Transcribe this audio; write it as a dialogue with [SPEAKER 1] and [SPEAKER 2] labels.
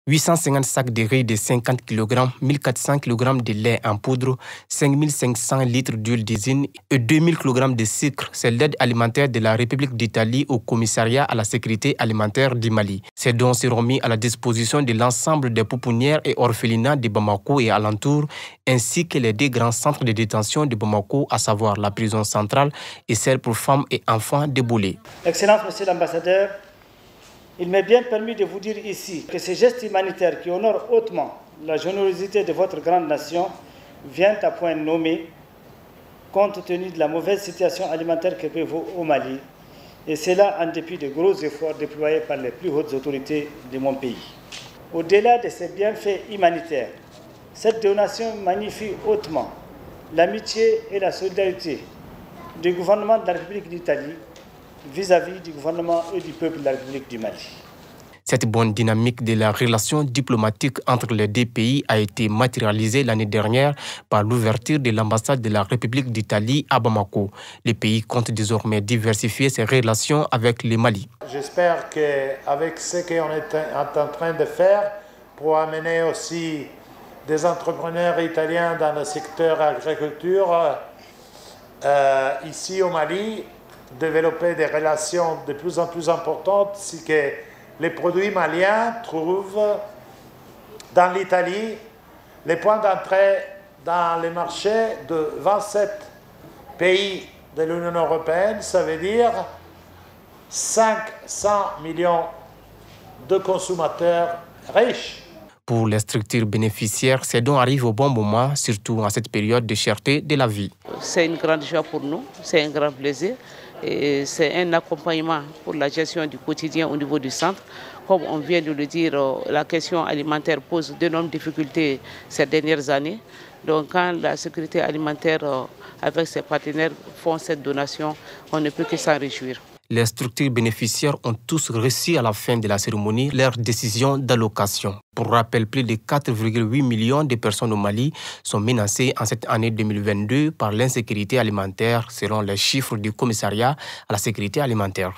[SPEAKER 1] 850 sacs de riz de 50 kg, 1400 kg de lait en poudre, 5500 litres d'huile d'usine et 2000 kg de sucre. C'est l'aide alimentaire de la République d'Italie au commissariat à la sécurité alimentaire du Mali. Ces dons seront mis à la disposition de l'ensemble des pouponnières et orphelinats de Bamako et alentours, ainsi que les deux grands centres de détention de Bamako, à savoir la prison centrale et celle pour femmes et enfants de Boulé.
[SPEAKER 2] Excellence, Monsieur l'ambassadeur, il m'est bien permis de vous dire ici que ces gestes humanitaires qui honorent hautement la générosité de votre grande nation viennent à point nommé compte tenu de la mauvaise situation alimentaire que prévaut au Mali, et cela en dépit de gros efforts déployés par les plus hautes autorités de mon pays. Au-delà de ces bienfaits humanitaires, cette donation magnifie hautement l'amitié et la solidarité du gouvernement de la République d'Italie vis-à-vis du gouvernement et du peuple de la République du Mali.
[SPEAKER 1] Cette bonne dynamique de la relation diplomatique entre les deux pays a été matérialisée l'année dernière par l'ouverture de l'ambassade de la République d'Italie à Bamako. Le pays compte désormais diversifier ses relations avec le Mali.
[SPEAKER 3] J'espère qu'avec ce qu'on est en train de faire pour amener aussi des entrepreneurs italiens dans le secteur agriculture ici au Mali, développer des relations de plus en plus importantes, si que les produits maliens trouvent dans l'Italie les points d'entrée dans les marchés de 27 pays de l'Union européenne. Ça veut dire 500 millions de consommateurs riches.
[SPEAKER 1] Pour les structures bénéficiaires, ces dons arrivent au bon moment, surtout en cette période de cherté de la vie.
[SPEAKER 4] C'est une grande joie pour nous, c'est un grand plaisir. Et c'est un accompagnement pour la gestion du quotidien au niveau du centre. Comme on vient de le dire, la question alimentaire pose d'énormes difficultés ces dernières années. Donc quand la sécurité alimentaire avec ses partenaires font cette donation, on ne peut que s'en réjouir.
[SPEAKER 1] Les structures bénéficiaires ont tous reçu à la fin de la cérémonie leur décision d'allocation. Pour rappel, plus de 4,8 millions de personnes au Mali sont menacées en cette année 2022 par l'insécurité alimentaire, selon les chiffres du commissariat à la sécurité alimentaire.